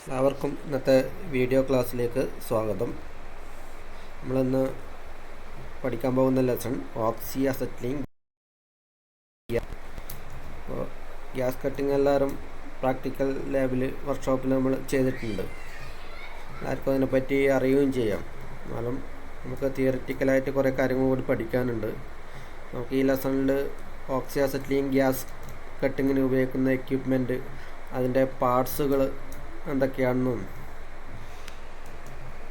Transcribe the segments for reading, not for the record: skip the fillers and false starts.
എല്ലാവർക്കും ഇന്നത്തെ വീഡിയോ ക്ലാസ്സിലേക്ക് സ്വാഗതം. നമ്മളിന്ന് പഠിക്കാൻ പോകുന്ന ലെസൺ ഓക്സി അസറ്റിലിംഗ്. അപ്പോൾ ഗ്യാസ് കട്ടിങ് എല്ലാവരും പ്രാക്ടിക്കൽ ലാബിൽ വർക്ക്ഷോപ്പിൽ നമ്മൾ ചെയ്തിട്ടുണ്ട്. എല്ലാവർക്കും അതിനെപ്പറ്റി അറിയുകയും ചെയ്യാം. എന്നാലും നമുക്ക് തിയറിറ്റിക്കലായിട്ട് കുറേ കാര്യങ്ങൾ കൂടി പഠിക്കാനുണ്ട്. നമുക്ക് ഈ ലെസണിൽ ഓക്സി അസറ്റിലിംഗ് ഗ്യാസ് കട്ടിങ്ങിന് ഉപയോഗിക്കുന്ന എക്യുപ്മെൻറ്റ്, അതിൻ്റെ പാർട്സുകൾ എന്തൊക്കെയാണെന്നും,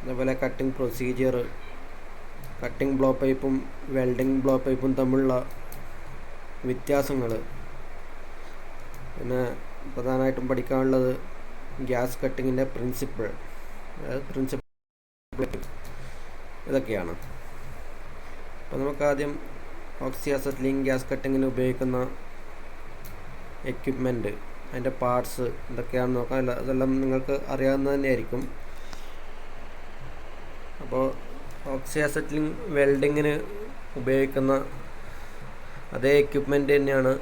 അതേപോലെ കട്ടിംഗ് പ്രൊസീജിയർ, കട്ടിംഗ് ബ്ലോ പൈപ്പും വെൽഡിംഗ് ബ്ലോ പൈപ്പും തമ്മിലുള്ള വ്യത്യാസങ്ങൾ, പിന്നെ പ്രധാനമായിട്ടും പഠിക്കാനുള്ളത് ഗ്യാസ് കട്ടിങ്ങിൻ്റെ പ്രിൻസിപ്പിൾ ഇതൊക്കെയാണ്. അപ്പോൾ നമുക്കാദ്യം ഓക്സി അസറ്റിലിംഗ് ഗ്യാസ് കട്ടിങ്ങിന് ഉപയോഗിക്കുന്ന എക്യുപ്മെൻറ്റ്, അതിൻ്റെ പാർട്സ് എന്തൊക്കെയാണെന്ന് നോക്കാം. അതെല്ലാം നിങ്ങൾക്ക് അറിയാവുന്നത് തന്നെയായിരിക്കും. അപ്പോൾ ഓക്സി അസറ്റിലിംഗ് വെൽഡിങ്ങിന് ഉപയോഗിക്കുന്ന അതേ എക്യുപ്മെൻറ്റ് തന്നെയാണ്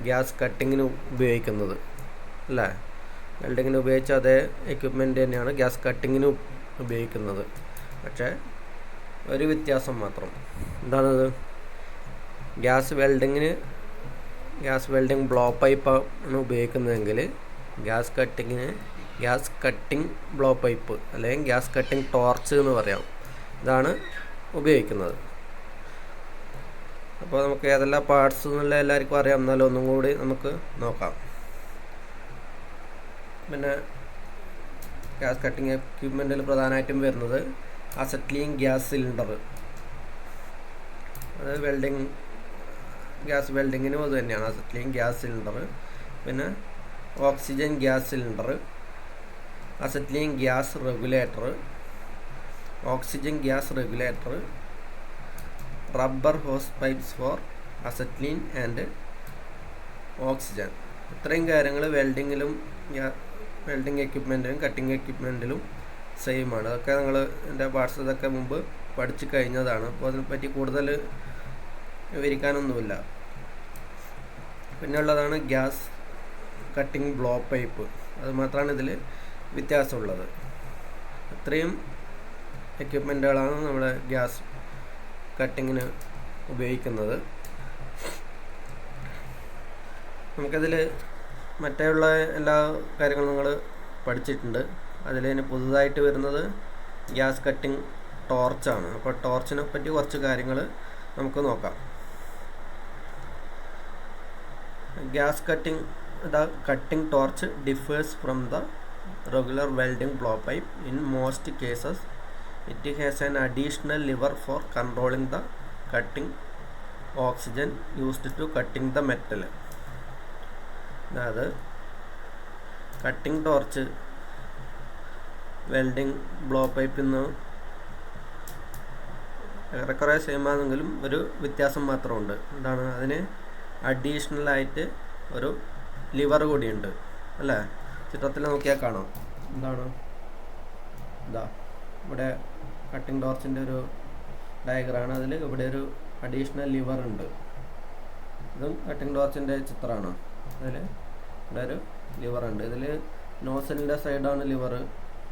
ഗ്യാസ് കട്ടിങ്ങിന് ഉപയോഗിക്കുന്നത്, അല്ലേ? വെൽഡിങ്ങിന് ഉപയോഗിച്ച അതേ എക്യുപ്മെൻറ്റ് തന്നെയാണ് ഗ്യാസ് കട്ടിങ്ങിന് ഉപയോഗിക്കുന്നത്. പക്ഷേ ഒരു വ്യത്യാസം മാത്രം. എന്താണത്? ഗ്യാസ് വെൽഡിങ് ബ്ലോ പൈപ്പാണ് ഉപയോഗിക്കുന്നതെങ്കിൽ ഗ്യാസ് കട്ടിങ് ബ്ലോ പൈപ്പ് അല്ലെങ്കിൽ ഗ്യാസ് കട്ടിങ് ടോർച്ച് എന്ന് പറയാം, ഇതാണ് ഉപയോഗിക്കുന്നത്. അപ്പോൾ നമുക്ക് ഏതെല്ലാം പാർട്സ് എന്നുള്ള എല്ലാവർക്കും അറിയാം, എന്നാലും ഒന്നും കൂടി നമുക്ക് നോക്കാം. പിന്നെ ഗ്യാസ് കട്ടിങ് എക്യുപ്മെൻറ്റിൽ പ്രധാനമായിട്ടും വരുന്നത് അസറ്റിലിംഗ് ഗ്യാസ് സിലിണ്ടർ. അത് ഗ്യാസ് വെൽഡിങ്ങിനും അത് തന്നെയാണ്, അസറ്റിലിംഗ് ഗ്യാസ് സിലിണ്ടർ. പിന്നെ oxygen gas cylinder, acetylene gas regulator, oxygen gas regulator, rubber hose pipes for acetylene and oxygen. ഇത്രയും കാര്യങ്ങൾ വെൽഡിങ് എക്യുപ്മെൻറ്റിലും കട്ടിങ് എക്യുപ്മെൻറ്റിലും സെയിമാണ്. അതൊക്കെ നിങ്ങൾ എൻ്റെ പാർട്സ് ഇതൊക്കെ മുമ്പ് പഠിച്ചു കഴിഞ്ഞതാണ്. അപ്പോൾ അതിനെപ്പറ്റി കൂടുതൽ വിവരിക്കാനൊന്നുമില്ല. പിന്നെ ഉള്ളതാണ് ഗ്യാസ് കട്ടിങ് ബ്ലോ പൈപ്പ്. അത് മാത്രമാണ് ഇതിൽ വ്യത്യാസമുള്ളത്. ഇത്രയും എക്യുപ്മെൻറ്റുകളാണ് നമ്മുടെ ഗ്യാസ് കട്ടിങ്ങിന് ഉപയോഗിക്കുന്നത്. നമുക്കതിൽ മറ്റുള്ള എല്ലാ കാര്യങ്ങളും നിങ്ങൾ പഠിച്ചിട്ടുണ്ട്. അതിൽ പുതുതായിട്ട് വരുന്നത് ഗ്യാസ് കട്ടിങ് ടോർച്ചാണ്. അപ്പോൾ ടോർച്ചിനെ പറ്റി കുറച്ച് കാര്യങ്ങൾ നമുക്ക് നോക്കാം. The cutting torch differs from the regular welding blow pipe. In most cases, it has an additional lever for controlling the cutting oxygen used to cutting the metal. അതായത് കട്ടിംഗ് ടോർച്ച് വെൽഡിംഗ് ബ്ലോ പൈപ്പിൽ നിന്ന് ഏറെക്കുറെ same ആണെങ്കിലും ഒരു വ്യത്യാസം മാത്രമുണ്ട്. എന്താണ്? അതിന് അഡീഷണലായിട്ട് ഒരു ലിവർ കൂടിയുണ്ട്, അല്ലേ? ചിത്രത്തിൽ നോക്കിയാൽ കാണാം. എന്താണ്? ഇവിടെ കട്ടിംഗ് ടോർച്ചിൻ്റെ ഒരു ഡയഗ്രാമാണ്. അതിൽ ഇവിടെ ഒരു അഡീഷണൽ ലിവർ ഉണ്ട്. ഇതും കട്ടിംഗ് ടോർച്ചിൻ്റെ ചിത്രമാണ്. അതിൽ ഇവിടെ ഒരു ലിവർ ഉണ്ട്. ഇതിൽ നോസലിൻ്റെ സൈഡാണ് ലിവർ.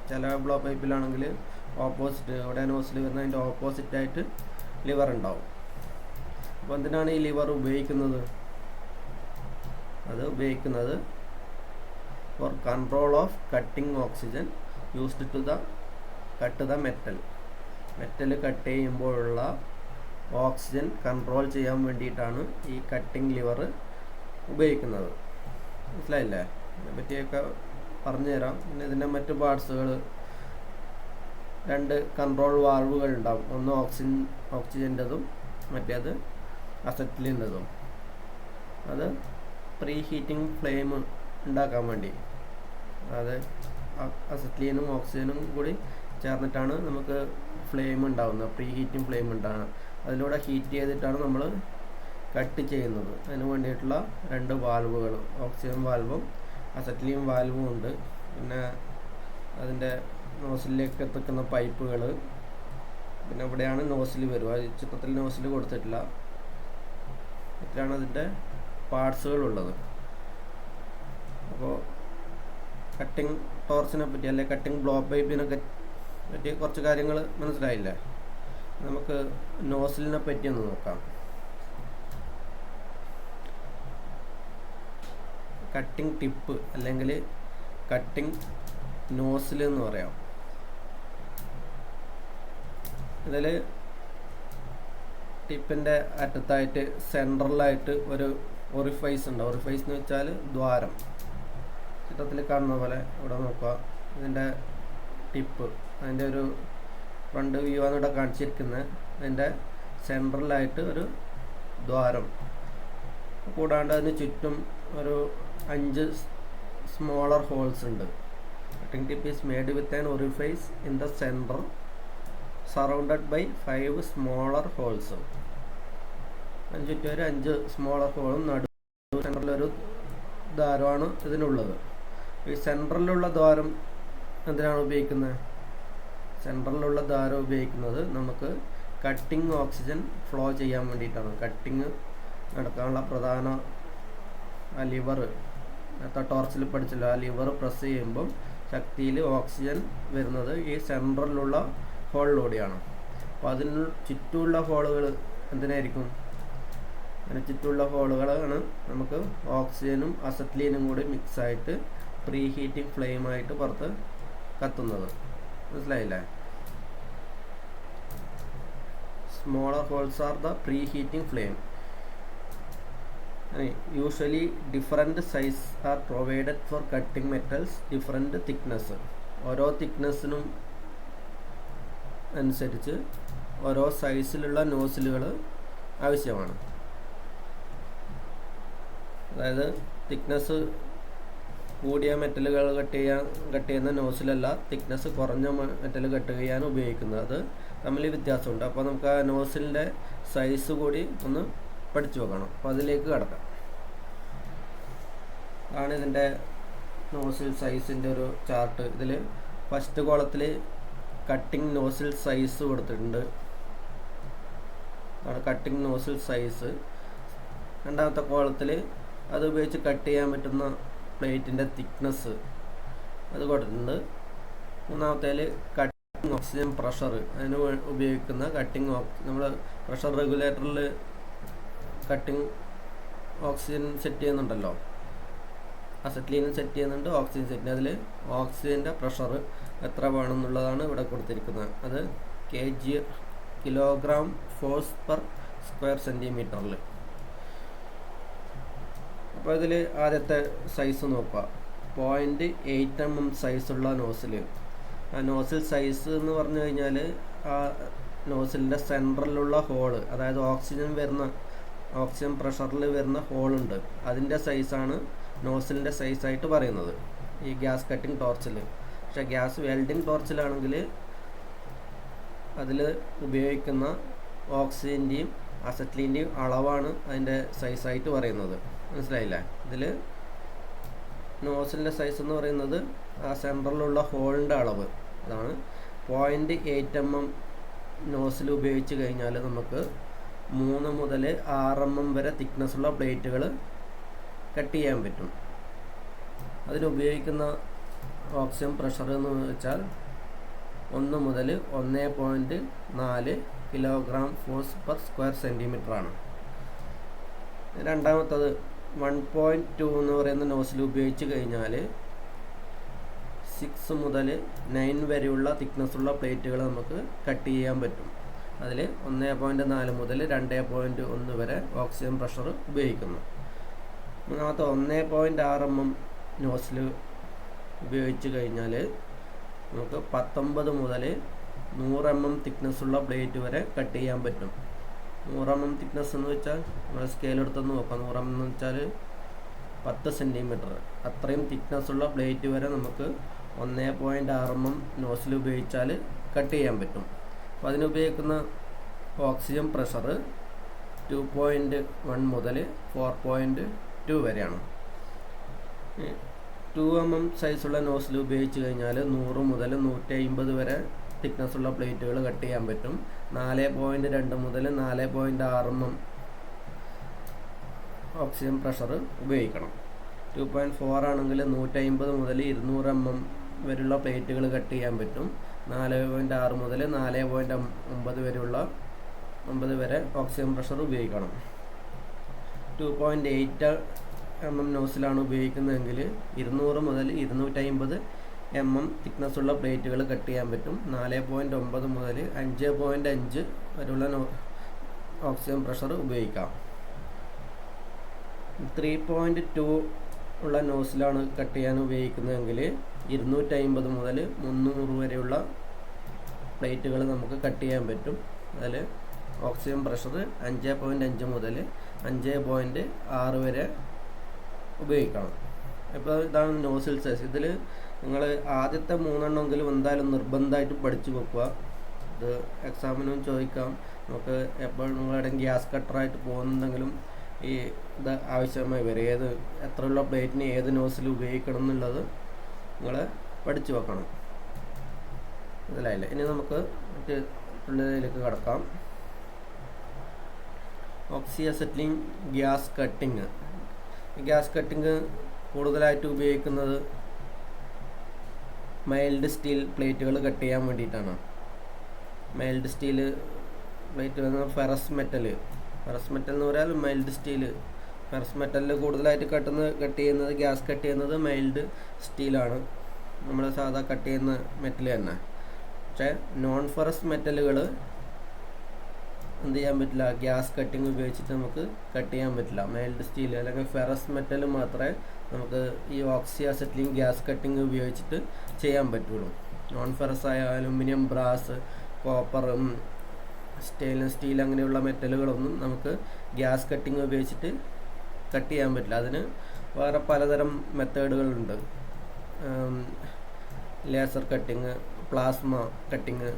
ചില ബ്ലോ പൈപ്പിലാണെങ്കിൽ ഓപ്പോസിറ്റ്, ഇവിടെ നോസിൽ വരുന്നതിൻ്റെ ഓപ്പോസിറ്റായിട്ട് ലിവർ ഉണ്ടാവും. അപ്പോൾ എന്തിനാണ് ഈ ലിവർ ഉപയോഗിക്കുന്നത്? അത് ഉപയോഗിക്കുന്നത് for control of cutting oxygen used to cut the metal cut ചെയ്യുമ്പോഴുള്ള ഓക്സിജൻ കൺട്രോൾ ചെയ്യാൻ വേണ്ടിയിട്ടാണ് ഈ കട്ടിംഗ് ലിവർ ഉപയോഗിക്കുന്നത്. മനസ്സിലായില്ലേ? ഇതിനെപ്പറ്റിയൊക്കെ പറഞ്ഞു തരാം. പിന്നെ ഇതിൻ്റെ മറ്റ് പാർട്സുകൾ, 2 കൺട്രോൾ വാൾവുകൾ ഉണ്ടാവും. ഒന്ന് ഓക്സിജൻ്റെതും മറ്റേത് അസറ്റിലിൻ്റെതും. അത് പ്രീ ഹീറ്റിംഗ് ഫ്ലെയിം ഉണ്ടാക്കാൻ വേണ്ടി, അത് അസറ്റിലിനും ഓക്സിജനും കൂടി ചേർന്നിട്ടാണ് നമുക്ക് ഫ്ലെയിം ഉണ്ടാകുന്നത്, പ്രീ ഹീറ്റിംഗ് ഫ്ലെയിം ഉണ്ടാകുന്നത്. അതിലൂടെ ഹീറ്റ് ചെയ്തിട്ടാണ് നമ്മൾ കട്ട് ചെയ്യുന്നത്. അതിന് വേണ്ടിയിട്ടുള്ള 2 വാൽവുകൾ, ഓക്സിജൻ വാൽവും അസറ്റിലിൻ വാൽവും ഉണ്ട്. പിന്നെ അതിൻ്റെ നോസിലേക്ക് എത്തിക്കുന്ന പൈപ്പുകൾ, പിന്നെ ഇവിടെയാണ് നോസിൽ വരിക. ചിത്രത്തിൽ നോസിൽ കൊടുത്തിട്ടില്ല. ഇത്രയാണ് അതിൻ്റെ പാർട്സുകളുള്ളത്. അപ്പോൾ കട്ടിംഗ് ടോർച്ചിനെ പറ്റി അല്ലെങ്കിൽ കട്ടിംഗ് ബ്ലോ പൈപ്പിനെ പറ്റി കുറച്ച് കാര്യങ്ങൾ മനസ്സിലായില്ലേ? നമുക്ക് നോസിലിനെ പറ്റി ഒന്ന് നോക്കാം. കട്ടിംഗ് ടിപ്പ് അല്ലെങ്കിൽ കട്ടിംഗ് നോസിൽ എന്ന് പറയാം. ഇതിൽ ടിപ്പിൻ്റെ അറ്റത്തായിട്ട് സെൻട്രലായിട്ട് ഒരു ഒറിഫൈസ് ഉണ്ട്. ഒറിഫൈസ് എന്ന് വെച്ചാൽ ദ്വാരം. ചിത്രത്തിൽ കാണുന്ന പോലെ ഇവിടെ നോക്കുക. ഇതിൻ്റെ ടിപ്പ്, അതിൻ്റെ ഒരു ഫ്രണ്ട് വ്യൂ ആണ് ഇവിടെ കാണിച്ചിരിക്കുന്നത്. അതിൻ്റെ സെൻട്രലായിട്ട് ഒരു ദ്വാരം, കൂടാണ്ട് അതിന് ചുറ്റും ഒരു 5 സ്മോളർ ഹോൾസ് ഉണ്ട്. Cutting tip is made with an orifice in the centre surrounded by 5 smaller holes. അതിന് ചുറ്റും ഒരു 5 സ്മോളർ ഹോളും നടുവ് സെൻറ്ററിലൊരു ദ്വാരമാണ് ഇതിനുള്ളത്. ഈ സെൻട്രലിലുള്ള ദ്വാരം എന്തിനാണ് ഉപയോഗിക്കുന്നത്? സെൻട്രലിലുള്ള ദ്വാരം ഉപയോഗിക്കുന്നത് നമുക്ക് കട്ടിംഗ് ഓക്സിജൻ ഫ്ലോ ചെയ്യാൻ വേണ്ടിയിട്ടാണ്. കട്ടിങ് നടക്കാനുള്ള പ്രധാന ആ ലിവർ, ടോർച്ചിൽ പഠിച്ചല്ലോ, ആ ലിവർ പ്രസ് ചെയ്യുമ്പം ശക്തിയിൽ ഓക്സിജൻ വരുന്നത് ഈ സെൻട്രലിലുള്ള ഹോളിലൂടെയാണ്. അപ്പോൾ അതിന് ചുറ്റുമുള്ള ഹോളുകൾ എന്തിനായിരിക്കും? അതിന് ചുറ്റുമുള്ള ഹോളുകളാണ് നമുക്ക് ഓക്സിജനും അസറ്റ്ലീനും കൂടി മിക്സായിട്ട് പ്രീ ഹീറ്റിംഗ് ഫ്ലെയിമായിട്ട് പുറത്ത് കത്തുന്നത്. മനസ്സിലായില്ലേ? Smaller holes are the pre heating flame. Usually different size are provided for cutting metals different thickness. ഓരോ തിക്നെസ്സിനും അനുസരിച്ച് ഓരോ സൈസിലുള്ള നോസിലുകൾ ആവശ്യമാണ്. അതായത് തിക്നെസ് കൂടിയ മെറ്റലുകൾ കട്ട് ചെയ്യുന്ന നോസിലല്ല, തിക്നെസ് കുറഞ്ഞ മെറ്റൽ കട്ട് ചെയ്യാൻ ഉപയോഗിക്കുന്നത്. അത് തമ്മിൽ വ്യത്യാസമുണ്ട്. അപ്പോൾ നമുക്ക് ആ നോസിലിൻ്റെ സൈസ് കൂടി ഒന്ന് പഠിച്ചു നോക്കണം. അപ്പോൾ അതിലേക്ക് കടക്കാം. ആണ് ഇതിൻ്റെ നോസിൽ സൈസിൻ്റെ ഒരു ചാർട്ട്. ഇതിൽ ഫസ്റ്റ് കോളത്തിൽ കട്ടിംഗ് നോസിൽ സൈസ് കൊടുത്തിട്ടുണ്ട്. ആണ് കട്ടിംഗ് നോസിൽ സൈസ്. രണ്ടാമത്തെ കോളത്തിൽ അത് ഉപയോഗിച്ച് കട്ട് ചെയ്യാൻ പറ്റുന്ന പ്ലേറ്റിൻ്റെ തിക്നെസ് അത് കൊടുത്തിട്ടുണ്ട്. മൂന്നാമത്തേൽ കട്ടിംഗ് ഓക്സിജൻ പ്രഷർ, അതിന് ഉപയോഗിക്കുന്ന കട്ടിംഗ് നമ്മൾ പ്രഷർ റെഗുലേറ്ററിൽ കട്ടിംഗ് ഓക്സിജൻ സെറ്റ് ചെയ്യുന്നുണ്ടല്ലോ, അസറ്റ്ലീനും സെറ്റ് ചെയ്യുന്നുണ്ട്, ഓക്സിജൻ സെറ്റ് ചെയ്യുന്നത്. അതിൽ ഓക്സിജൻ്റെ പ്രഷർ എത്ര വേണമെന്നുള്ളതാണ് ഇവിടെ കൊടുത്തിരിക്കുന്നത്. അത് കിലോഗ്രാം ഫോഴ്സ് പെർ സ്ക്വയർ സെൻറ്റിമീറ്ററിൽ. അപ്പോൾ ഇതിൽ ആദ്യത്തെ സൈസ് നോക്കുക. 0.8 mm സൈസുള്ള നോസിൽ. ആ നോസിൽ സൈസ് എന്ന് പറഞ്ഞു കഴിഞ്ഞാൽ ആ നോസിലിൻ്റെ സെൻട്രലിലുള്ള ഹോള്, അതായത് ഓക്സിജൻ പ്രഷറിൽ വരുന്ന ഹോളുണ്ട്, അതിൻ്റെ സൈസാണ് നോസിലിൻ്റെ സൈസായിട്ട് പറയുന്നത് ഈ ഗ്യാസ് കട്ടിംഗ് ടോർച്ചിൽ. പക്ഷേ ഗ്യാസ് വെൽഡിംഗ് ടോർച്ചിലാണെങ്കിൽ അതിൽ ഉപയോഗിക്കുന്ന ഓക്സിജൻ്റെയും അസറ്റ്ലീൻ്റെയും അളവാണ് അതിൻ്റെ സൈസായിട്ട് പറയുന്നത്. മനസ്സിലായില്ലേ? ഇതിൽ നോസിലിൻ്റെ സൈസ് എന്ന് പറയുന്നത് ആ സെൻട്രലിലുള്ള ഹോളിൻ്റെ അളവ്, അതാണ്. 0.8 mm നോസിൽ ഉപയോഗിച്ച് കഴിഞ്ഞാൽ നമുക്ക് 3 മുതൽ 6 mm വരെ തിക്നെസ്സുള്ള പ്ലേറ്റുകൾ കട്ട് ചെയ്യാൻ പറ്റും. അതിനുപയോഗിക്കുന്ന ഓക്സിജൻ പ്രഷർ എന്ന് വെച്ചാൽ 1 മുതൽ 1.4 kilogram force per square centimetre ആണ്. രണ്ടാമത്തത് 1.2 എന്ന് പറയുന്ന നോസിൽ ഉപയോഗിച്ച് കഴിഞ്ഞാൽ 6 മുതൽ 9 വരെയുള്ള തിക്നെസ്സുള്ള പ്ലേറ്റുകൾ നമുക്ക് കട്ട് ചെയ്യാൻ പറ്റും. അതിൽ 1.4 മുതൽ 2.1 വരെ ഓക്സിജൻ പ്രഷർ ഉപയോഗിക്കുന്നു. മൂന്നാമത്തെ 1.6 mm നോസിൽ ഉപയോഗിച്ച് കഴിഞ്ഞാൽ നമുക്ക് 19 മുതൽ 100 mm തിക്നെസ്സുള്ള പ്ലേറ്റ് വരെ കട്ട് ചെയ്യാൻ പറ്റും. 100 mm തിക്നെസ് എന്ന് വെച്ചാൽ നമ്മൾ സ്കെയിൽ എടുത്തൊന്ന് നോക്കാം. 100 mm എന്ന് വെച്ചാൽ 10 സെൻറ്റിമീറ്റർ. അത്രയും തിക്നെസ്സുള്ള പ്ലേറ്റ് വരെ നമുക്ക് 1.6 mm നോസിൽ ഉപയോഗിച്ചാൽ കട്ട് ചെയ്യാൻ പറ്റും. അപ്പോൾ അതിനുപയോഗിക്കുന്ന ഓക്സിജൻ പ്രഷർ 2.1 മുതൽ 4.2 വരെയാണ്. 2 mm സൈസുള്ള നോസിൽ ഉപയോഗിച്ച് കഴിഞ്ഞാൽ 100 മുതൽ 150 വരെ തിക്നെസ്സുള്ള പ്ലേറ്റുകൾ കട്ട് ചെയ്യാൻ പറ്റും. 4.2 മുതൽ 4.6 mm ഓക്സിജൻ പ്രഷർ ഉപയോഗിക്കണം. 2.4 ആണെങ്കിൽ 150 മുതൽ 200 mm വരെയുള്ള പ്ലേറ്റുകൾ കട്ട് ചെയ്യാൻ പറ്റും. 4.6 മുതൽ 4.9 വരെയുള്ള 9 വരെ ഓക്സിജൻ പ്രഷർ ഉപയോഗിക്കണം. 2.8 mm നോസിലാണ് ഉപയോഗിക്കുന്നതെങ്കിൽ 200 മുതൽ 250 mm തിക്നെസ്സുള്ള പ്ലേറ്റുകൾ കട്ട് ചെയ്യാൻ പറ്റും. 4.9 മുതൽ 5.5 വരെയുള്ള ഓക്സിജൻ പ്രഷർ ഉപയോഗിക്കാം. 3.2 ഉള്ള നോസിലാണ് കട്ട് ചെയ്യാൻ ഉപയോഗിക്കുന്നതെങ്കിൽ 250 മുതൽ 300 വരെയുള്ള പ്ലേറ്റുകൾ നമുക്ക് കട്ട് ചെയ്യാൻ പറ്റും. അതിൽ ഓക്സിജൻ പ്രഷർ 5.5 മുതൽ 5.6 വരെ ഉപയോഗിക്കണം. ഇപ്പോൾ ഇതാണ് നോസിൽ സൈസ്. ഇതിൽ നിങ്ങൾ ആദ്യത്തെ 3 എണ്ണമെങ്കിലും എന്തായാലും നിർബന്ധമായിട്ട് പഠിച്ചു വെക്കുക. ഇത് എക്സാമിനും ചോദിക്കാം. നമുക്ക് എപ്പോഴും നിങ്ങളുടെ ഗ്യാസ് കട്ടറായിട്ട് പോകുന്നുണ്ടെങ്കിലും ഈ ഇത് ആവശ്യമായി വരും. എത്രയുള്ള പ്ലേറ്റിന് ഏത് നോസിൽ ഉപയോഗിക്കണം എന്നുള്ളത് നിങ്ങൾ പഠിച്ചു വെക്കണം. മനസ്സിലായില്ലേ? ഇനി നമുക്ക് മറ്റുള്ളതിലേക്ക് കടക്കാം. ഓക്സിയസെറ്റിലിംഗ് ഗ്യാസ് കട്ടിങ്. ഗ്യാസ് കട്ടിങ് കൂടുതലായിട്ട് ഉപയോഗിക്കുന്നത് മൈൽഡ് സ്റ്റീൽ പ്ലേറ്റുകൾ കട്ട് ചെയ്യാൻ വേണ്ടിയിട്ടാണ്. മൈൽഡ് സ്റ്റീൽ പ്ലേറ്റ് വന്ന ഫെറസ് മെറ്റൽ എന്ന് പറഞ്ഞാൽ മൈൽഡ് സ്റ്റീൽ. ഫെറസ് മെറ്റലിൽ കൂടുതലായിട്ട് കട്ട് ചെയ്യുന്നത് ഗ്യാസ് കട്ട് ചെയ്യുന്നത് മൈൽഡ് സ്റ്റീലാണ്. നമ്മൾ സാധാ കട്ട് ചെയ്യുന്ന മെറ്റൽ തന്നെ. പക്ഷേ നോൺ ഫെറസ് മെറ്റലുകൾ എന്ത് ചെയ്യാൻ പറ്റില്ല, ഗ്യാസ് കട്ടിങ് ഉപയോഗിച്ചിട്ട് നമുക്ക് കട്ട് ചെയ്യാൻ പറ്റില്ല. മൈൽഡ് സ്റ്റീൽ അല്ലെങ്കിൽ ഫെറസ് മെറ്റൽ മാത്രമേ നമുക്ക് ഈ ഓക്സിയസെറ്റിലിംഗ് ഗ്യാസ് കട്ടിങ് ഉപയോഗിച്ചിട്ട് ചെയ്യാൻ പറ്റുള്ളൂ. നോൺ ഫെറസ് ആയ aluminium, brass, copper, stainless steel അങ്ങനെയുള്ള മെറ്റലുകളൊന്നും നമുക്ക് ഗ്യാസ് കട്ടിങ് ഉപയോഗിച്ചിട്ട് കട്ട് ചെയ്യാൻ പറ്റില്ല. അതിന് വേറെ പലതരം മെത്തേഡുകളുണ്ട്. ലേസർ കട്ടിങ്, പ്ലാസ്മ കട്ടിങ്,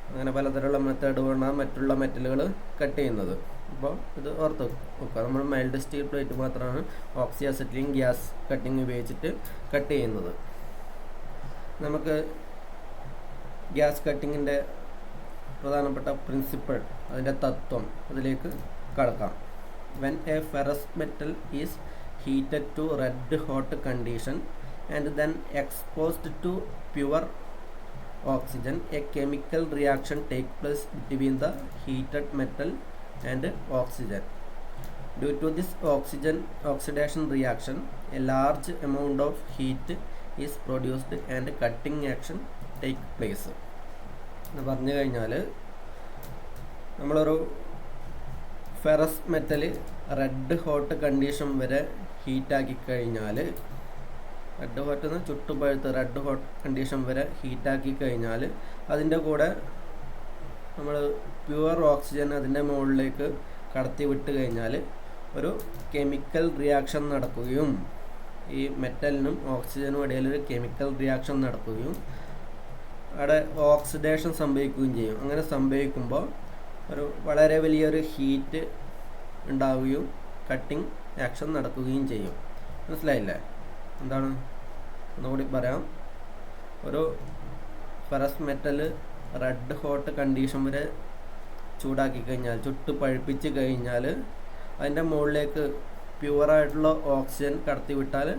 അങ്ങനെ പലതരമുള്ള മെത്തേഡ് കൊണ്ടാണ് മറ്റുള്ള മെറ്റലുകൾ കട്ട് ചെയ്യുന്നത്. അപ്പോൾ ഇത് ഓർത്ത് വെക്കുക. നമ്മൾ മൈൽഡ് സ്റ്റീൽ പ്ലേറ്റ് മാത്രമാണ് ഓക്സിയസെറ്റിലിംഗ് ഗ്യാസ് കട്ടിങ് ഉപയോഗിച്ചിട്ട് കട്ട് ചെയ്യുന്നത്. നമുക്ക് ഗ്യാസ് കട്ടിങ്ങിൻ്റെ പ്രധാനപ്പെട്ട പ്രിൻസിപ്പിൾ, അതിൻ്റെ തത്വം, അതിലേക്ക് കടക്കാം. When a ferrous metal is heated to red hot condition and then exposed to pure oxygen, a chemical reaction takes place between the heated metal and oxygen. Due to this oxidation reaction, a large amount of heat is produced and cutting action take place. എന്ന് പറഞ്ഞു കഴിഞ്ഞാൽ നമ്മളൊരു ferrous metal red hot condition വരെ ഹീറ്റാക്കി കഴിഞ്ഞാൽ, red ഹോട്ടെന്ന് ചുട്ടുപഴുത്ത് red hot condition വരെ ഹീറ്റാക്കി കഴിഞ്ഞാൽ അതിൻ്റെ കൂടെ നമ്മൾ പ്യുവർ ഓക്സിജൻ അതിൻ്റെ മുകളിലേക്ക് കടത്തി വിട്ട് കഴിഞ്ഞാൽ ഒരു കെമിക്കൽ റിയാക്ഷൻ നടക്കുകയും ഈ മെറ്റലിനും ഓക്സിജനും ഇടയിൽ ഒരു കെമിക്കൽ റിയാക്ഷൻ നടക്കുകയും അവിടെ ഓക്സിഡേഷൻ സംഭവിക്കുകയും ചെയ്യും. അങ്ങനെ സംഭവിക്കുമ്പോൾ ഒരു വളരെ വലിയൊരു ഹീറ്റ് ഉണ്ടാവുകയും കട്ടിങ് ആക്ഷൻ നടക്കുകയും ചെയ്യും. മനസ്സിലായില്ലേ? എന്താണ് ഒന്നുകൂടി പറയാം. ഒരു ferrous metal red hot condition വരെ ചൂടാക്കി കഴിഞ്ഞാൽ, ചുട്ട് പഴുപ്പിച്ച് കഴിഞ്ഞാൽ അതിൻ്റെ മുകളിലേക്ക് പ്യുവറായിട്ടുള്ള ഓക്സിജൻ കടത്തി വിട്ടാൽ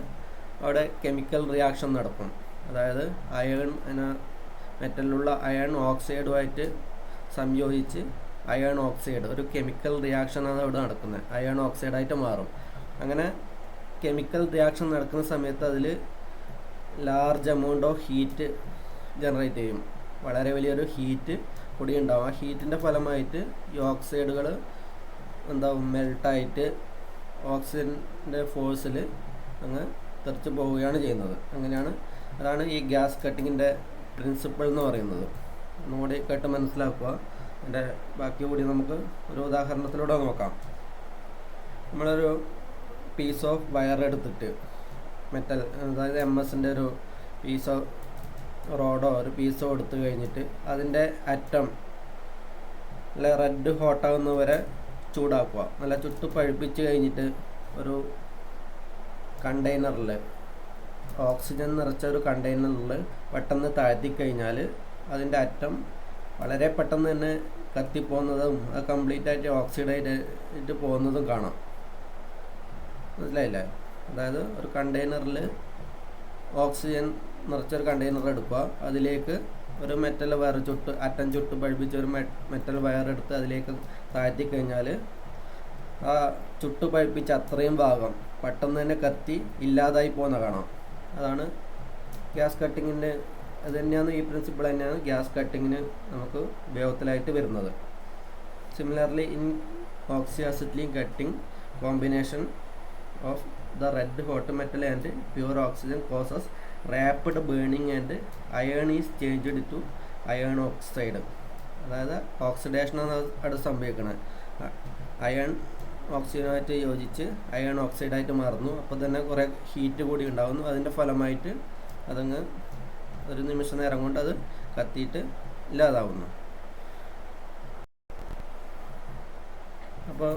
അവിടെ കെമിക്കൽ റിയാക്ഷൻ നടക്കും. അതായത് അയൺ മെറ്റലിലുള്ള അയൺ ഓക്സൈഡുമായിട്ട് സംയോജിച്ച് അയൺ ഓക്സൈഡ് ഒരു കെമിക്കൽ റിയാക്ഷനാണ് അവിടെ നടക്കുന്നത്. അയൺ ഓക്സൈഡായിട്ട് മാറും. അങ്ങനെ കെമിക്കൽ റിയാക്ഷൻ നടക്കുന്ന സമയത്ത് അതിൽ large amount of heat generate ചെയ്യും. വളരെ വലിയൊരു ഹീറ്റ് കൂടി ഉണ്ടാവും. ആ ഹീറ്റിൻ്റെ ഫലമായിട്ട് ഈ ഓക്സൈഡുകൾ എന്താവും, മെൽട്ടായിട്ട് ഓക്സിജൻ്റെ ഫോഴ്സിൽ അങ്ങ് തെറിച്ച് പോവുകയാണ് ചെയ്യുന്നത്. അതാണ് ഈ ഗ്യാസ് കട്ടിങ്ങിൻ്റെ പ്രിൻസിപ്പിൾ എന്ന് പറയുന്നത്. ഒന്നുകൂടി കേട്ട് മനസ്സിലാക്കുക. അതിൻ്റെ ബാക്കി കൂടി നമുക്ക് ഒരു ഉദാഹരണത്തിലൂടെ നോക്കാം. നമ്മളൊരു പീസ് ഓഫ് വയർ എടുത്തിട്ട് മെറ്റൽ, അതായത് MS-ൻ്റെ ഒരു പീസോ റോഡോ ഒരു പീസോ എടുത്തു കഴിഞ്ഞിട്ട് അതിൻ്റെ അറ്റം നല്ല റെഡ് ഹോട്ടാകുന്ന വരെ ചൂടാക്കുക. നല്ല ചുട്ട് പഴുപ്പിച്ച് കഴിഞ്ഞിട്ട് ഒരു കണ്ടെയ്നറിൽ, ഓക്സിജൻ നിറച്ച ഒരു കണ്ടെയ്നറിൽ പെട്ടെന്ന് താഴ്ത്തി കഴിഞ്ഞാൽ അതിൻ്റെ അറ്റം വളരെ പെട്ടെന്ന് തന്നെ കത്തിപ്പോകുന്നതും അത് കംപ്ലീറ്റ് ആയിട്ട് ഓക്സിഡായിട്ട് പോകുന്നതും കാണാം. മനസ്സിലായില്ലേ? അതായത് ഒരു കണ്ടെയ്നറിൽ ഓക്സിജൻ നിറച്ചൊരു കണ്ടെയ്നർ എടുക്കുക. അതിലേക്ക് ഒരു മെറ്റൽ വയർ അറ്റം ചുട്ട് പഴിപ്പിച്ച ഒരു മെറ്റൽ വയർ എടുത്ത് അതിലേക്ക് താഴ്ത്തി കഴിഞ്ഞാൽ ആ ചുട്ട് പഴിപ്പിച്ച അത്രയും ഭാഗം പെട്ടെന്ന് തന്നെ കത്തി ഇല്ലാതായി പോകുന്ന കാണാം. അതാണ് ഗ്യാസ് കട്ടിങ്ങിൻ്റെ അത് തന്നെയാണ്, ഈ പ്രിൻസിപ്പിൾ തന്നെയാണ് ഗ്യാസ് കട്ടിങ്ങിന് നമുക്ക് ഉപയോഗത്തിലായിട്ട് വരുന്നത്. Similarly in oxyacetylene cutting combination of the red hot metal and pure oxygen causes rapid burning and iron is changed to iron oxide. അതായത് ഓക്സിഡേഷനാണ് അവിടെ സംഭവിക്കുന്നത്. അയേൺ ഓക്സിജനുമായിട്ട് യോജിച്ച് അയേൺ ഓക്സൈഡായിട്ട് മാറുന്നു. അപ്പോൾ തന്നെ കുറേ ഹീറ്റ് കൂടി ഉണ്ടാകുന്നു. അതിൻ്റെ ഫലമായിട്ട് അതങ്ങ് ഒരു നിമിഷ നേരം കൊണ്ട് അത് കത്തിയിട്ട് ഇല്ലാതാവുന്നു. അപ്പോൾ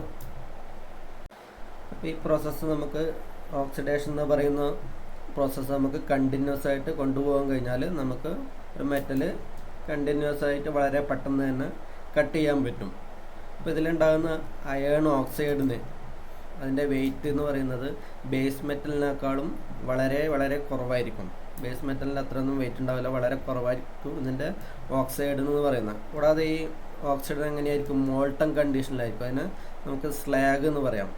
ഈ പ്രോസസ്സ് നമുക്ക് ഓക്സിഡേഷൻ എന്ന് പറയുന്ന പ്രോസസ്സ് നമുക്ക് കണ്ടിന്യൂസ് ആയിട്ട് കൊണ്ടുപോകാൻ കഴിഞ്ഞാൽ നമുക്ക് ഒരു മെറ്റൽ കണ്ടിന്യൂസ് ആയിട്ട് വളരെ പെട്ടെന്ന് തന്നെ കട്ട് ചെയ്യാൻ പറ്റും. അപ്പോൾ ഇതിലുണ്ടാകുന്ന അയേൺ ഓക്സൈഡിന് അതിൻ്റെ വെയിറ്റ് എന്ന് പറയുന്നത് ബേസ് മെറ്റലിനേക്കാളും വളരെ വളരെ കുറവായിരിക്കും. ബേസ് മെറ്റലിന് അത്രയൊന്നും വെയിറ്റ് ഉണ്ടാവില്ല, വളരെ കുറവായിരിക്കും ഇതിൻ്റെ ഓക്സൈഡ് എന്ന് പറയുന്നത്. കൂടാതെ ഈ ഓക്സൈഡ് എങ്ങനെയായിരിക്കും? മോൾട്ടൺ കണ്ടീഷനിലായിരിക്കും. അതിന് നമുക്ക് സ്ലാഗ് എന്ന് പറയാം.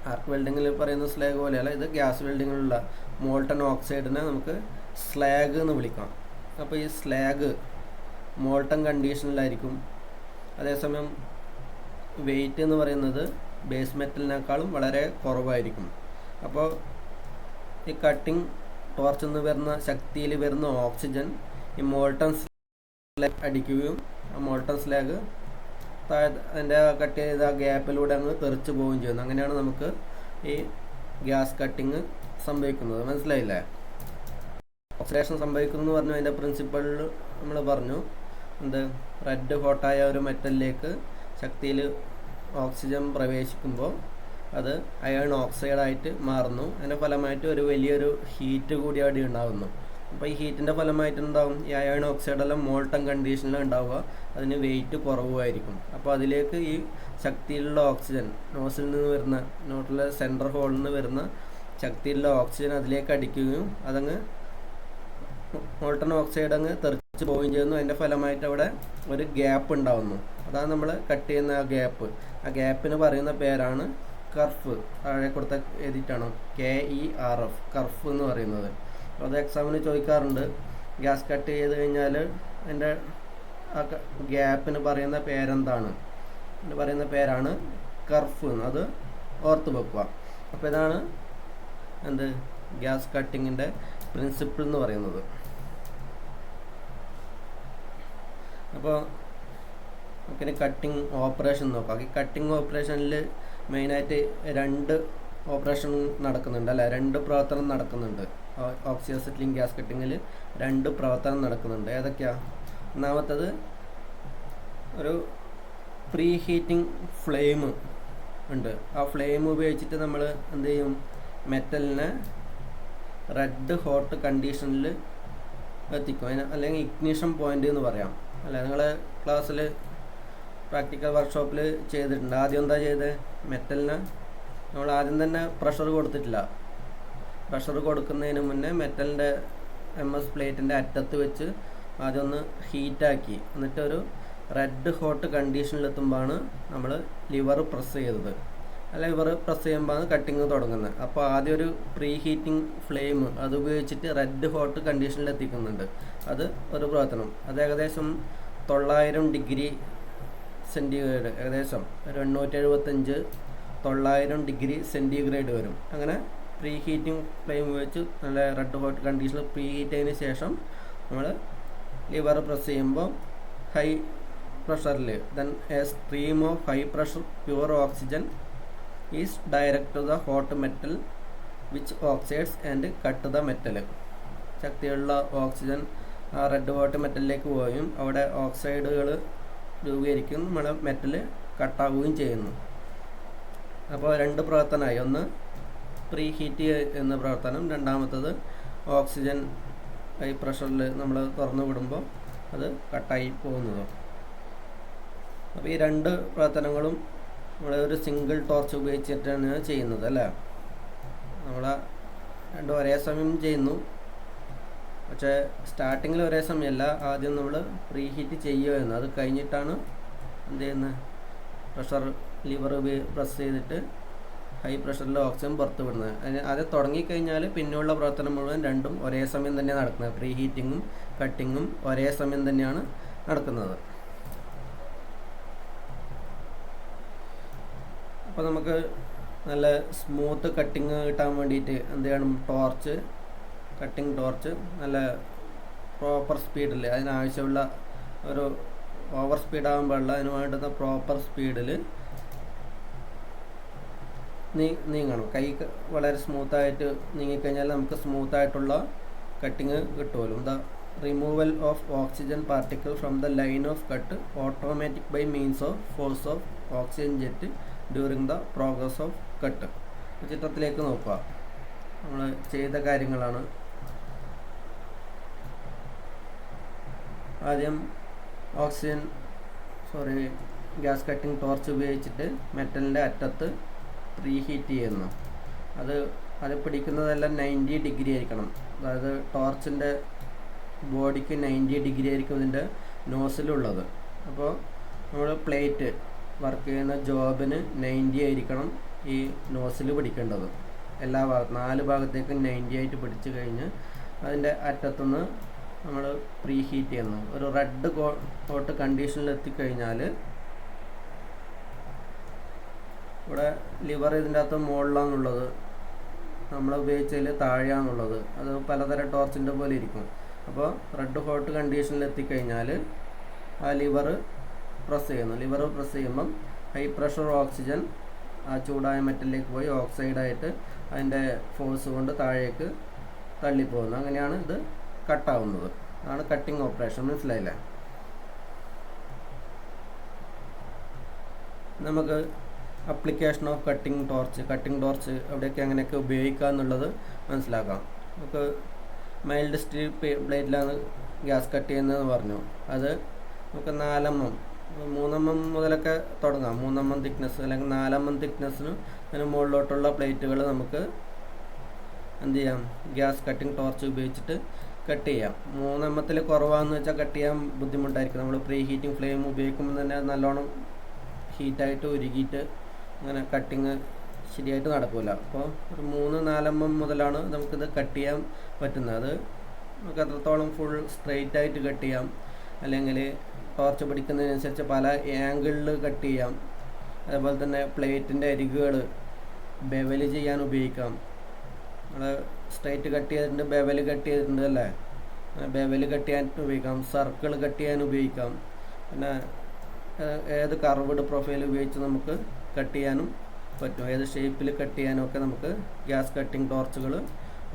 ആർക്ക് വെൽഡിങ്ങിൽ പറയുന്ന സ്ലാഗ് പോലെയല്ല, ഇത് ഗ്യാസ് വെൽഡിങ്ങിലുള്ള മോൾട്ടൺ ഓക്സൈഡിനെ നമുക്ക് സ്ലാഗ് എന്ന് വിളിക്കാം. അപ്പോൾ ഈ സ്ലാഗ് മോൾട്ടൺ കണ്ടീഷനിലായിരിക്കും. അതേസമയം വെയിറ്റ് എന്ന് പറയുന്നത് ബേസ് മെറ്റലിനേക്കാളും വളരെ കുറവായിരിക്കും. അപ്പോൾ ഈ കട്ടിംഗ് ടോർച്ചിൽ നിന്ന് വരുന്ന ശക്തിയിൽ വരുന്ന ഓക്സിജൻ ഈ മോൾട്ടൺ സ്ലാഗ് അടിക്കുകയും ആ മോൾട്ടൺ സ്ലാഗ് അതിൻ്റെ കട്ട് ചെയ്ത ഗ്യാപ്പിലൂടെ അങ്ങ് തെറിച്ച് പോവുകയും ചെയ്യുന്നു. അങ്ങനെയാണ് നമുക്ക് ഈ ഗ്യാസ് കട്ടിങ് സംഭവിക്കുന്നത്. മനസ്സിലായില്ലേ? ഓക്സിഡേഷൻ സംഭവിക്കുന്നു എന്ന് പറഞ്ഞു. അതിൻ്റെ പ്രിൻസിപ്പിളിൽ നമ്മൾ പറഞ്ഞു എന്ത്, റെഡ് ഹോട്ടായ ഒരു മെറ്റലിലേക്ക് ശക്തിയിൽ ഓക്സിജൻ പ്രവേശിക്കുമ്പോൾ അത് അയൺ ഓക്സൈഡായിട്ട് മാറുന്നു. അതിൻ്റെ ഫലമായിട്ട് ഒരു വലിയൊരു ഹീറ്റ് കൂടി അവിടെ ഉണ്ടാകുന്നു. അപ്പോൾ ഈ ഹീറ്റിൻ്റെ ഫലമായിട്ട് എന്താവും? ഈ അയൺ ഓക്സൈഡെല്ലാം മോൾട്ടൺ കണ്ടീഷനിലാണ് ഉണ്ടാവുക. അതിന് വെയിറ്റ് കുറവായിരിക്കും. അപ്പോൾ അതിലേക്ക് ഈ ശക്തിയിലുള്ള ഓക്സിജൻ നോസിൽ നിന്ന് വരുന്ന നോട്ടിലെ സെൻട്രൽ ഹോളിൽ നിന്ന് വരുന്ന ശക്തിയിലുള്ള ഓക്സിജൻ അതിലേക്ക് അടിക്കുകയും അതങ്ങ് മോൾട്ടൺ ഓക്സൈഡ് അങ്ങ് തെറിച്ച് പോവുകയും ചെയ്യുന്നു. അതിൻ്റെ ഫലമായിട്ട് അവിടെ ഒരു ഗ്യാപ്പ് ഉണ്ടാവുന്നു. അതാണ് നമ്മൾ കട്ട് ചെയ്യുന്ന ആ ഗ്യാപ്പ്. ആ ഗ്യാപ്പിന് പറയുന്ന പേരാണ് കർഫ്. താഴെ കൊടുത്ത എഴുതിയിട്ടാണ് KERF, കർഫ് എന്ന് പറയുന്നത്. അത് എക്സാമിന് ചോദിക്കാറുണ്ട്. ഗ്യാസ് കട്ട് ചെയ്ത് കഴിഞ്ഞാൽ അതിൻ്റെ ആ ഗ്യാപ്പിന് പറയുന്ന പേരെന്താണ്? അതിന് പറയുന്ന പേരാണ് കർഫ് എന്ന്. അത് ഓർത്ത് വെക്കുക. അപ്പോൾ ഇതാണ് എന്ത്, ഗ്യാസ് കട്ടിങ്ങിൻ്റെ പ്രിൻസിപ്പിൾ എന്ന് പറയുന്നത്. അപ്പോൾ നമുക്കിനി കട്ടിങ് ഓപ്പറേഷൻ നോക്കാം. ഈ കട്ടിങ് ഓപ്പറേഷനിൽ മെയിനായിട്ട് 2 ഓപ്പറേഷൻ നടക്കുന്നുണ്ട് അല്ലേ? 2 പ്രവർത്തനം നടക്കുന്നുണ്ട്. ഓക്സിയാസിറ്റിലിംഗ് ഗ്യാസ് കട്ടിങ്ങിൽ 2 പ്രവർത്തനം നടക്കുന്നുണ്ട്. ഏതൊക്കെയാണ്? ഒന്നാമത്തത് ഒരു പ്രീ ഹീറ്റിംഗ് ഫ്ലെയിം ഉണ്ട്. ആ ഫ്ലെയിം ഉപയോഗിച്ചിട്ട് നമ്മൾ എന്ത് ചെയ്യും? മെറ്റലിനെ റെഡ് ഹോട്ട് കണ്ടീഷനിൽ എത്തിക്കും. അതിന് അല്ലെങ്കിൽ ഇഗ്നിഷൻ പോയിന്റ് എന്ന് പറയാം അല്ലേ? നിങ്ങൾ ക്ലാസ്സിൽ പ്രാക്ടിക്കൽ വർക്ക്ഷോപ്പിൽ ചെയ്തിട്ടുണ്ട്. ആദ്യം എന്താ ചെയ്തത്? മെറ്റലിന് നമ്മൾ ആദ്യം തന്നെ പ്രഷർ കൊടുത്തിട്ടില്ല. പ്രഷർ കൊടുക്കുന്നതിന് മുന്നേ മെറ്റലിൻ്റെ MS പ്ലേറ്റിൻ്റെ അറ്റത്ത് വെച്ച് ആദ്യം ഒന്ന് ഹീറ്റാക്കി, എന്നിട്ട് ഒരു റെഡ് ഹോട്ട് കണ്ടീഷനിലെത്തുമ്പോഴാണ് നമ്മൾ ലിവർ പ്രസ് ചെയ്തത്. ലിവർ പ്രസ് ചെയ്യുമ്പോഴാണ് കട്ടിങ് തുടങ്ങുന്നത്. അപ്പോൾ ആദ്യം ഒരു പ്രീ ഹീറ്റിംഗ് ഫ്ലെയിം അത് ഉപയോഗിച്ചിട്ട് റെഡ് ഹോട്ട് കണ്ടീഷനിൽ എത്തിക്കുന്നുണ്ട്. അത് ഒരു പ്രവർത്തനം. അത് ഏകദേശം 900 ഡിഗ്രി സെൻറ്റിഗ്രേഡ്, ഏകദേശം ഒരു 875-900 ഡിഗ്രി സെൻറ്റിഗ്രേഡ് വരും. അങ്ങനെ പ്രീ ഹീറ്റിംഗ് ഫ്ലെയിം ഉപയോഗിച്ച് നല്ല റെഡ് ഹോട്ട് കണ്ടീഷനിൽ പ്രീ ഹീറ്റ് ചെയ്തതിന് ശേഷം നമ്മൾ ലിവർ പ്രസ് ചെയ്യുമ്പോൾ ഹൈ പ്രഷറിൽ then a stream of high pressure pure oxygen is direct to the hot metal which oxides and cut the metal. ശക്തിയുള്ള ഓക്സിജൻ ആ റെഡ് ഹോട്ട് മെറ്റലിലേക്ക് പോവുകയും അവിടെ ഓക്സൈഡുകൾ രൂപീകരിക്കും, നമ്മുടെ മെറ്റൽ കട്ടാവുകയും ചെയ്യുന്നു. അപ്പോൾ 2 പ്രവർത്തനമായി. ഒന്ന് പ്രീ ഹീറ്റ് എന്ന പ്രവർത്തനം, രണ്ടാമത്തത് ഓക്സിജൻ ഹൈ പ്രഷറിൽ നമ്മൾ തുറന്നു വിടുമ്പോൾ അത് കട്ടായി പോകുന്നതും. അപ്പോൾ ഈ 2 പ്രവർത്തനങ്ങളും നമ്മൾ ഒരു സിംഗിൾ ടോർച്ച് ഉപയോഗിച്ചിട്ടാണ് ചെയ്യുന്നത് അല്ലേ? നമ്മൾ 2 ഒരേ സമയം ചെയ്യുന്നു. പക്ഷേ സ്റ്റാർട്ടിങ്ങിൽ ഒരേ സമയമല്ല, ആദ്യം നമ്മൾ പ്രീ ഹീറ്റ് ചെയ്യുമായിരുന്നു. അത് കഴിഞ്ഞിട്ടാണ് എന്ത് ചെയ്യുന്നത്, പ്രഷർ ലിവർ പ്രസ് ചെയ്തിട്ട് ഹൈ പ്രഷറിൽ ഓക്സിജൻ പുറത്ത് വിടുന്നത്. അത് തുടങ്ങിക്കഴിഞ്ഞാൽ പിന്നെയുള്ള പ്രവർത്തനം മുഴുവൻ രണ്ടും ഒരേ സമയം തന്നെയാണ് നടക്കുന്നത്. പ്രീ ഹീറ്റിങ്ങും കട്ടിങ്ങും ഒരേ സമയം തന്നെയാണ് നടക്കുന്നത്. അപ്പോൾ നമുക്ക് നല്ല സ്മൂത്ത് കട്ടിങ് കിട്ടാൻ വേണ്ടിയിട്ട് എന്ത് ചെയ്യണം, കട്ടിങ് ടോർച്ച് നല്ല പ്രോപ്പർ സ്പീഡിൽ, അതിനാവശ്യമുള്ള ഒരു ഓവർ സ്പീഡാകാൻ പാടില്ല, അതിന് വേണ്ടുന്ന പ്രോപ്പർ സ്പീഡിൽ നീങ്ങണം. കൈ വളരെ സ്മൂത്തായിട്ട് നീങ്ങിക്കഴിഞ്ഞാൽ നമുക്ക് സ്മൂത്തായിട്ടുള്ള കട്ടിങ് കിട്ടുമല്ലോ. The removal of oxygen particle from the line of cut automatic by means of force of oxygen jet during the progress of cut. ചിത്രത്തിലേക്ക് നോക്കുക, നമ്മൾ ചെയ്ത കാര്യങ്ങളാണ്. ആദ്യം ഗ്യാസ് കട്ടിംഗ് ടോർച്ച് ഉപയോഗിച്ചിട്ട് മെറ്റലിൻ്റെ അറ്റത്ത് പ്രീ ഹീറ്റ് ചെയ്യുന്നു. അത് പിടിക്കുന്നതെല്ലാം 90 ഡിഗ്രി ആയിരിക്കണം. അതായത് ടോർച്ചിൻ്റെ ബോഡിക്ക് 90 ഡിഗ്രി ആയിരിക്കും ഇതിൻ്റെ നോസിലുള്ളത്. അപ്പോൾ നമ്മൾ പ്ലേറ്റ് വർക്ക് ചെയ്യുന്ന ജോബിന് 90 ആയിരിക്കണം ഈ നോസിൽ പിടിക്കേണ്ടത്. എല്ലാ ഭാഗത്തും 4 ഭാഗത്തേക്കും 90 ആയിട്ട് പിടിച്ചു കഴിഞ്ഞ് അതിൻ്റെ അറ്റത്തുനിന്ന് നമ്മൾ പ്രീ ഹീറ്റ് ചെയ്യുന്നു. ഒരു റെഡ് കോട്ട് കണ്ടീഷനിൽ എത്തിക്കഴിഞ്ഞാൽ ഇവിടെ ലിവർ ഇതിൻ്റെ അകത്ത് മുകളിലാണുള്ളത്, നമ്മൾ ഉപയോഗിച്ചതിൽ താഴെയാണുള്ളത്. അത് പലതരം ടോർച്ചിൻ്റെ പോലെ ഇരിക്കും. അപ്പോൾ റെഡ് ഹോട്ട് കണ്ടീഷനിൽ എത്തിക്കഴിഞ്ഞാൽ ആ ലിവർ പ്രസ് ചെയ്യുമ്പം ഹൈ പ്രഷർ ഓക്സിജൻ ആ ചൂടായ മെറ്റലിലേക്ക് പോയി ഓക്സൈഡായിട്ട് അതിൻ്റെ ഫോഴ്സ് കൊണ്ട് താഴേക്ക് തള്ളിപ്പോകുന്നു. അങ്ങനെയാണ് ഇത് കട്ടാവുന്നത്. അതാണ് കട്ടിങ് ഓപ്പറേഷൻ. മനസ്സിലായില്ലേ? നമുക്ക് അപ്ലിക്കേഷൻ ഓഫ് കട്ടിങ് ടോർച്ച് എവിടെയൊക്കെ അങ്ങനെയൊക്കെ ഉപയോഗിക്കുക എന്നുള്ളത് മനസ്സിലാക്കാം. നമുക്ക് മൈൽഡ് സ്റ്റീൽ പ്ലേറ്റിലാണ് ഗ്യാസ് കട്ട് ചെയ്യുന്നതെന്ന് പറഞ്ഞു. അത് നമുക്ക് 4 mm 3 mm മുതലൊക്കെ തുടങ്ങാം. 3 mm തിക്നെസ് അല്ലെങ്കിൽ 4 mm തിക്നെസ്സിന് അതിന് മുകളിലോട്ടുള്ള പ്ലേറ്റുകൾ നമുക്ക് എന്ത് ചെയ്യാം, ഗ്യാസ് കട്ടിങ് ടോർച്ച് ഉപയോഗിച്ചിട്ട് കട്ട് ചെയ്യാം. 3 mm കുറവാണെന്ന് വെച്ചാൽ കട്ട് ചെയ്യാൻ ബുദ്ധിമുട്ടായിരിക്കും. നമ്മൾ പ്രീ ഹീറ്റിംഗ് ഫ്ലെയിം ഉപയോഗിക്കുമ്പോൾ തന്നെ നല്ലോണം ഹീറ്റായിട്ട് ഉരുകിയിട്ട് അങ്ങനെ കട്ടിങ് ശരിയായിട്ട് നടക്കില്ല. അപ്പോൾ ഒരു 3-4 mm മുതലാണ് നമുക്കിത് കട്ട് ചെയ്യാൻ പറ്റുന്നത്. അത് നമുക്ക് എത്രത്തോളം ഫുൾ സ്ട്രെയിറ്റ് ആയിട്ട് കട്ട് ചെയ്യാം, അല്ലെങ്കിൽ ടോർച്ച് പിടിക്കുന്നതിനനുസരിച്ച് പല ആംഗിളിൽ കട്ട് ചെയ്യാം. അതേപോലെ തന്നെ പ്ലേറ്റിൻ്റെ അരികുകൾ ബെവൽ ചെയ്യാൻ ഉപയോഗിക്കാം. നമ്മൾ സ്ട്രെയിറ്റ് കട്ട് ചെയ്തിട്ടുണ്ട്, ബെവൽ കട്ട് ചെയ്തിട്ടുണ്ട് അല്ലേ, ബെവൽ കട്ട് ചെയ്യാൻ ഉപയോഗിക്കാം, സർക്കിൾ കട്ട് ചെയ്യാൻ ഉപയോഗിക്കാം. പിന്നെ ഏത് കർവ്ഡ് പ്രൊഫൈൽ ഉപയോഗിച്ച് നമുക്ക് കട്ട് ചെയ്യാനും പറ്റും. ഏത് ഷേപ്പിൽ കട്ട് ചെയ്യാനും ഒക്കെ നമുക്ക് ഗ്യാസ് കട്ടിംഗ് ടോർച്ചുകൾ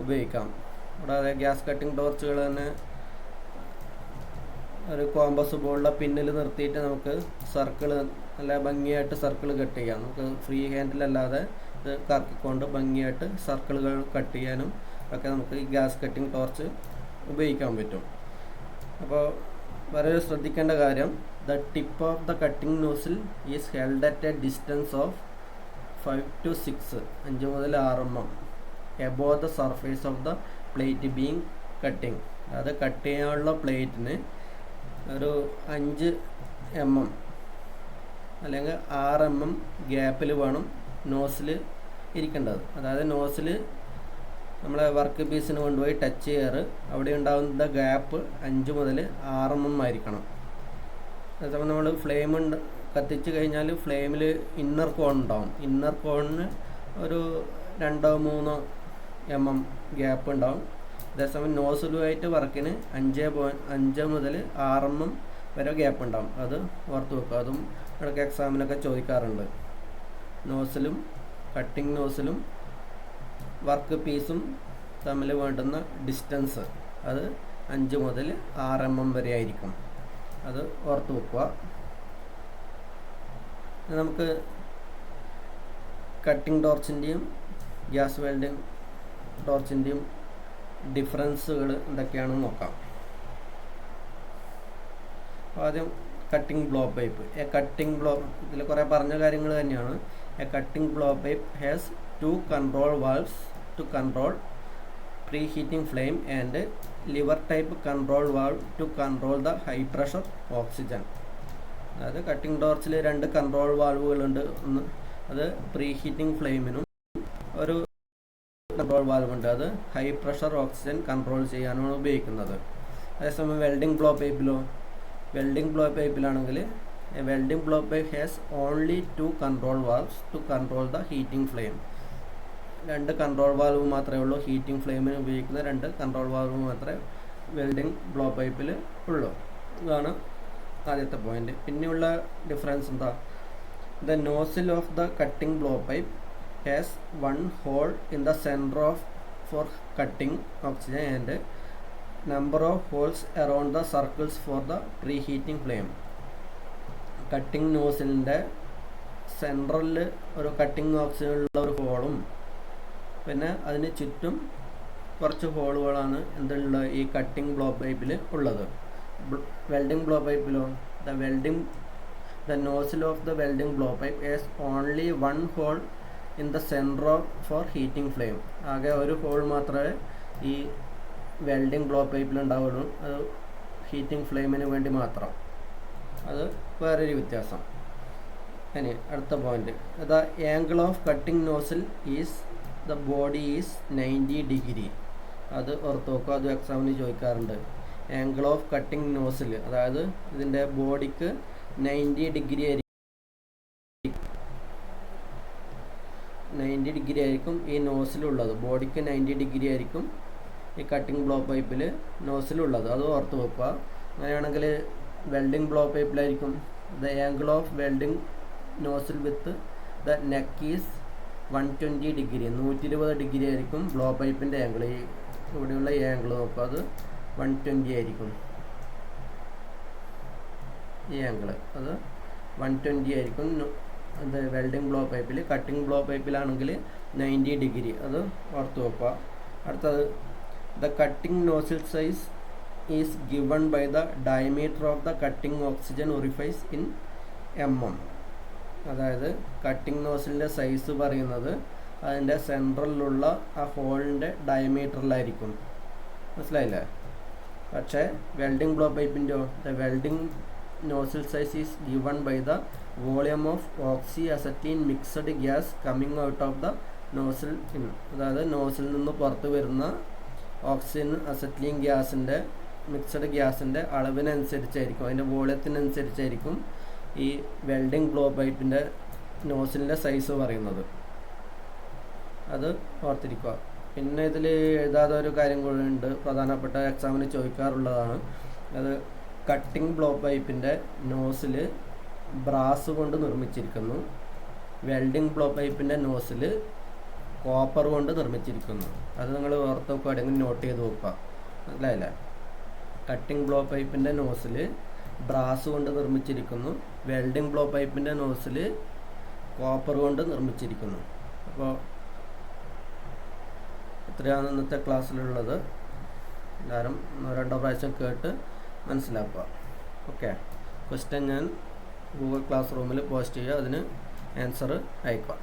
ഉപയോഗിക്കാം. കൂടാതെ ഗ്യാസ് കട്ടിംഗ് ടോർച്ചുകൾ തന്നെ ഒരു കോമ്പസ് ബോളിലെ പിന്നിൽ നിർത്തിയിട്ട് നമുക്ക് സർക്കിൾ നല്ല ഭംഗിയായിട്ട് സർക്കിൾ കട്ട് ചെയ്യാം. നമുക്ക് ഫ്രീ ഹാൻഡിലല്ലാതെ ഇത് കറക്കിക്കൊണ്ട് ഭംഗിയായിട്ട് സർക്കിളുകൾ കട്ട് ചെയ്യാനും ഒക്കെ നമുക്ക് ഈ ഗ്യാസ് കട്ടിംഗ് ടോർച്ച് ഉപയോഗിക്കാൻ പറ്റും. അപ്പോൾ വളരെ ശ്രദ്ധിക്കേണ്ട കാര്യം, the tip of the cutting nozzle is held at A distance of 5 to 6 5 മുതൽ 6 mm above the surface of the plate being cutting. അതായത് കട്ട് ചെയ്യാനുള്ള പ്ലേറ്റിന് ഒരു 5 mm അല്ലെങ്കിൽ 6 mm ഗ്യാപ്പിൽ വേണം നോസിൽ ഇരിക്കേണ്ടത്. അതായത് നോസിൽ നമ്മളെ വർക്ക് പീസിന് കൊണ്ടുപോയി ടച്ച് ചെയ്യാറ് അവിടെ ഉണ്ടാകുന്ന ഗ്യാപ്പ് 5 മുതൽ 6 mm ആയിരിക്കണം. അതേസമയം നമ്മൾ ഫ്ലെയിം കത്തിച്ച് കഴിഞ്ഞാൽ ഫ്ലെയിമിൽ ഇന്നർ കോൺ ഉണ്ടാവും. ഇന്നർ കോണിന് ഒരു 2-3 mm ഗ്യാപ്പ് ഉണ്ടാവും. അതേസമയം നോസിലുമായിട്ട് വർക്കിന് 5 മുതൽ 6 mm വരെ ഗ്യാപ്പ് ഉണ്ടാവും. അത് ഓർത്ത് വെക്കുക. അതും ഇടയ്ക്ക് എക്സാമിനൊക്കെ ചോദിക്കാറുണ്ട്. നോസിലും കട്ടിങ് നോസിലും വർക്ക് പീസും തമ്മിൽ വേണ്ടുന്ന ഡിസ്റ്റൻസ് അത് 5 മുതൽ 6 mm വരെ ആയിരിക്കും. അത് ഓർത്ത് വെക്കുക. നമുക്ക് കട്ടിംഗ് ടോർച്ചിൻ്റെയും ഗ്യാസ് വെൽഡിംഗ് ടോർച്ചിൻ്റെയും ഡിഫറൻസുകൾ എന്തൊക്കെയാണെന്ന് നോക്കാം. ആദ്യം കട്ടിംഗ് ബ്ലോ പൈപ്പ്. ഇതിൽ കുറേ പറഞ്ഞ കാര്യങ്ങൾ തന്നെയാണ്. A cutting blow pipe has 2 control valves to control preheating flame and lever type control valve to control the high pressure oxygen. അതായത് കട്ടിംഗ് ടോർച്ചിൽ 2 കൺട്രോൾ വാൾവുകളുണ്ട്. ഒന്ന് അത് പ്രീ ഹീറ്റിംഗ് ഫ്ലെയിമിനും ഒരു കൺട്രോൾ വാൽവ് ഉണ്ട്, അത് ഹൈ പ്രഷർ ഓക്സിജൻ കൺട്രോൾ ചെയ്യാനാണ് ഉപയോഗിക്കുന്നത്. അതേസമയം വെൽഡിംഗ് ബ്ലോ പൈപ്പിലാണെങ്കിൽ welding blow pipe has only 2 control valves to control the heating flame. 2 control valve മാത്രമേ ഉള്ളൂ. ഹീറ്റിംഗ് ഫ്ലെയിമിന് ഉപയോഗിക്കുന്ന 2 കൺട്രോൾ വാൽവ് മാത്രമേ വെൽഡിംഗ് ബ്ലോ പൈപ്പിൽ ഉള്ളൂ. ഇതാണ് ആദ്യത്തെ പോയിന്റ്. പിന്നെയുള്ള ഡിഫറൻസ് എന്താ? The nozzle of the cutting blow pipe has 1 hole in the center for cutting oxygen and number of holes around the circles for the preheating flame. Cutting നോസിലിൻ്റെ സെൻട്രലിൽ ഒരു cutting ഓക്സിജനുള്ള ഒരു ഹോളും പിന്നെ അതിന് ചുറ്റും കുറച്ച് ഹോളുകളാണ് എന്തുള്ള ഈ കട്ടിംഗ് ബ്ലോ പൈപ്പിൽ ഉള്ളത്. വെൽഡിംഗ് ബ്ലോ പൈപ്പിലോ the nozzle of the welding blow pipe has only 1 hole in the centre for heating flame. ആകെ ഒരു ഹോൾ മാത്രമേ ഈ വെൽഡിംഗ് ബ്ലോ പൈപ്പിൽ ഉണ്ടാവുള്ളൂ. അത് ഹീറ്റിംഗ് ഫ്ലെയിമിന് വേണ്ടി മാത്രം. അത് വേറൊരു വ്യത്യാസം. ഇനി അടുത്ത point, the angle of cutting nozzle is the body is 90 degree. അത് ഓർത്ത് നോക്കുക, അത് എക്സാമിന് ചോദിക്കാറുണ്ട്. ആംഗിൾ ഓഫ് കട്ടിംഗ് നോസിൽ, അതായത് ഇതിൻ്റെ ബോഡിക്ക് 90 ഡിഗ്രി ആയിരിക്കും ഈ നോസിലുള്ളത്. ബോഡിക്ക് 90 ഡിഗ്രി ആയിരിക്കും ഈ കട്ടിംഗ് ബ്ലോ പൈപ്പിൽ നോസിലുള്ളത്. അത് ഓർത്ത് വെക്കുക. അങ്ങനെയാണെങ്കിൽ വെൽഡിംഗ് ബ്ലോ പൈപ്പിലായിരിക്കും the angle of welding nozzle with the neck is 120 degree. 120 degree ആയിരിക്കും ബ്ലോ പൈപ്പിൻ്റെ ആംഗിൾ. ഈ ഇവിടെയുള്ള ഈ ആംഗിൾ നോക്കുക, അത് 120 ആയിരിക്കും. ഈ ആംഗിൾ അത് 120 ആയിരിക്കും അത് വെൽഡിംഗ് ബ്ലോ പൈപ്പിൽ. കട്ടിംഗ് ബ്ലോ പൈപ്പിലാണെങ്കിൽ 90 ഡിഗ്രി. അത് ഓർത്ത് വെക്കുക. അടുത്തത്, the cutting nozzle size is given by the diameter of the cutting oxygen orifice in mm. അതായത് കട്ടിംഗ് നോസിലിൻ്റെ സൈസ് പറയുന്നത് അതിൻ്റെ സെൻട്രലിലുള്ള ആ ഹോളിൻ്റെ ഡയമീറ്ററിലായിരിക്കും. മനസ്സിലായില്ലേ? പക്ഷേ വെൽഡിംഗ് ബ്ലോ പൈപ്പിൻ്റെയോ the welding nozzle size is given by the volume of oxy acetylene mixed gas coming out of the nozzle in. അതായത് നോസിൽ നിന്ന് പുറത്ത് വരുന്ന ഓക്സിജൻ അസറ്റീൻ ഗ്യാസിൻ്റെ മിക്സഡ് ഗ്യാസിൻ്റെ അളവിനനുസരിച്ചായിരിക്കും, അതിൻ്റെ വോളിയത്തിനനുസരിച്ചായിരിക്കും ഈ വെൽഡിംഗ് ബ്ലോ പൈപ്പിൻ്റെ നോസിലിൻ്റെ സൈസ് പറയുന്നത്. അത് ഓർത്തിരിക്കുക. പിന്നെ ഇതിൽ എഴുതാതെ ഒരു കാര്യം കൂടി ഉണ്ട്, പ്രധാനപ്പെട്ട എക്സാമിന് ചോദിക്കാറുള്ളതാണ്. അത് കട്ടിംഗ് ബ്ലോ പൈപ്പിൻ്റെ നോസിൽ ബ്രാസ് കൊണ്ട് നിർമ്മിച്ചിരിക്കുന്നു. വെൽഡിംഗ് ബ്ലോ പൈപ്പിൻ്റെ നോസിൽ കോപ്പർ കൊണ്ട് നിർമ്മിച്ചിരിക്കുന്നു. അത് നിങ്ങൾ ഓർത്ത് വെക്കുക, എവിടെയെങ്കിലും നോട്ട് ചെയ്ത് വെക്കുക. അല്ലേ? കട്ടിംഗ് ബ്ലോ പൈപ്പിൻ്റെ നോസിൽ ബ്രാസ് കൊണ്ട് നിർമ്മിച്ചിരിക്കുന്നു. വെൽഡിംഗ് ബ്ലോ പൈപ്പിൻ്റെ നോസിൽ കോപ്പർ കൊണ്ട് നിർമ്മിച്ചിരിക്കുന്നു. അപ്പോൾ ഇത്രയാണ് ഇന്നത്തെ ക്ലാസ്സിലുള്ളത്. എല്ലാവരും 1-2 പ്രാവശ്യം കേട്ട് മനസ്സിലാക്കുക. ഓക്കെ, ക്വസ്റ്റ്യൻ ഞാൻ ഗൂഗിൾ ക്ലാസ് റൂമിൽ പോസ്റ്റ് ചെയ്യുക, അതിന് ആൻസർ അയക്കുക.